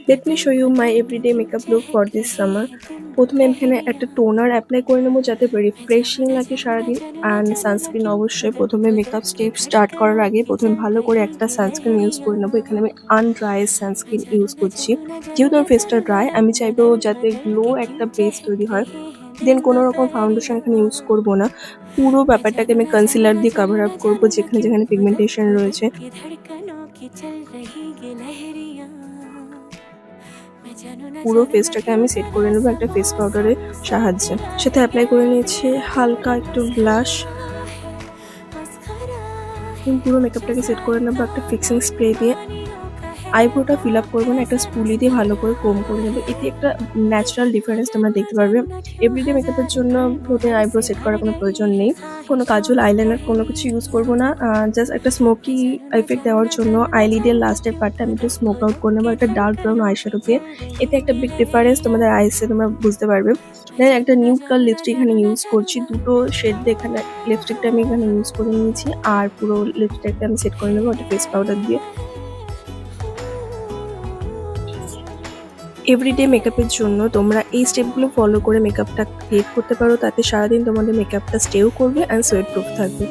Let me show you my everyday makeup look for this summer. প্রথমে আমি এখানে একটা টোনার অ্যাপ্লাই করে নেবো যাতে রিফ্রেশিং লাগে সারাদিন। অ্যান্ড সানস্ক্রিন অবশ্যই প্রথমে মেকআপ স্টেপ স্টার্ট করার আগে প্রথমে ভালো করে একটা সানস্ক্রিন ইউজ করে নেবো। এখানে আমি আনড্রাই সানস্ক্রিন ইউজ করছি। যেহেতু আমার ফেসটা ড্রাই, আমি চাইবো যাতে গ্লো একটা বেস তৈরি হয়। দেন কোনো রকম ফাউন্ডেশন এখানে ইউজ করবো না, পুরো ব্যাপারটাকে আমি কনসিলার দিয়ে কভার আপ করবো যেখানে যেখানে পিগমেন্টেশন রয়েছে। পুরো ফেসটাকে আমি সেট করে নেবো একটা ফেস পাউডারের সাহায্যে। সাথে অ্যাপ্লাই করে নিয়েছি হালকা একটু ব্লাশ। পুরো মেকআপটাকে সেট করে নেবো একটা ফিক্সিং স্প্রে দিয়ে। আইব্রোটা ফিল আপ করবো না, একটা স্পুলি দিয়ে ভালো করে কোম করে নেবো। এতে একটা ন্যাচারাল ডিফারেন্স তোমরা দেখতে পারবে। এভরিডে মেকআপের জন্য প্রথমে আইব্রো সেট করার কোনো প্রয়োজন নেই। কোনো কাজল আইলাইনার কোনো কিছু ইউজ করবো না। জাস্ট একটা স্মোকি এফেক্ট দেওয়ার জন্য আইলিডের লাস্টের পার্টটা আমি একটু স্মোক আউট করে নেবো একটা ডার্ক ব্রাউন আইশ্যাডো দিয়ে। এতে একটা বিগ ডিফারেন্স তোমাদের আইসে তোমরা বুঝতে পারবে। দেন একটা নিউড কালার লিপস্টিক এখানে ইউজ করছি, দুটো শেড দিয়ে এখানে লিপস্টিকটা আমি এখানে ইউজ করে নিয়েছি। আর পুরো লিপস্টিকটা আমি সেট করে নেবো একটা ফেস পাউডার দিয়ে। এভরিডে মেকআপের জন্য তোমরা এই স্টেপগুলো ফলো করে মেকআপটা ক্রিয়েট করতে পারো, তাতে সারাদিন তোমাদের মেকআপটা স্টেও করবে অ্যান্ড সোয়েট প্রুফ থাকবে।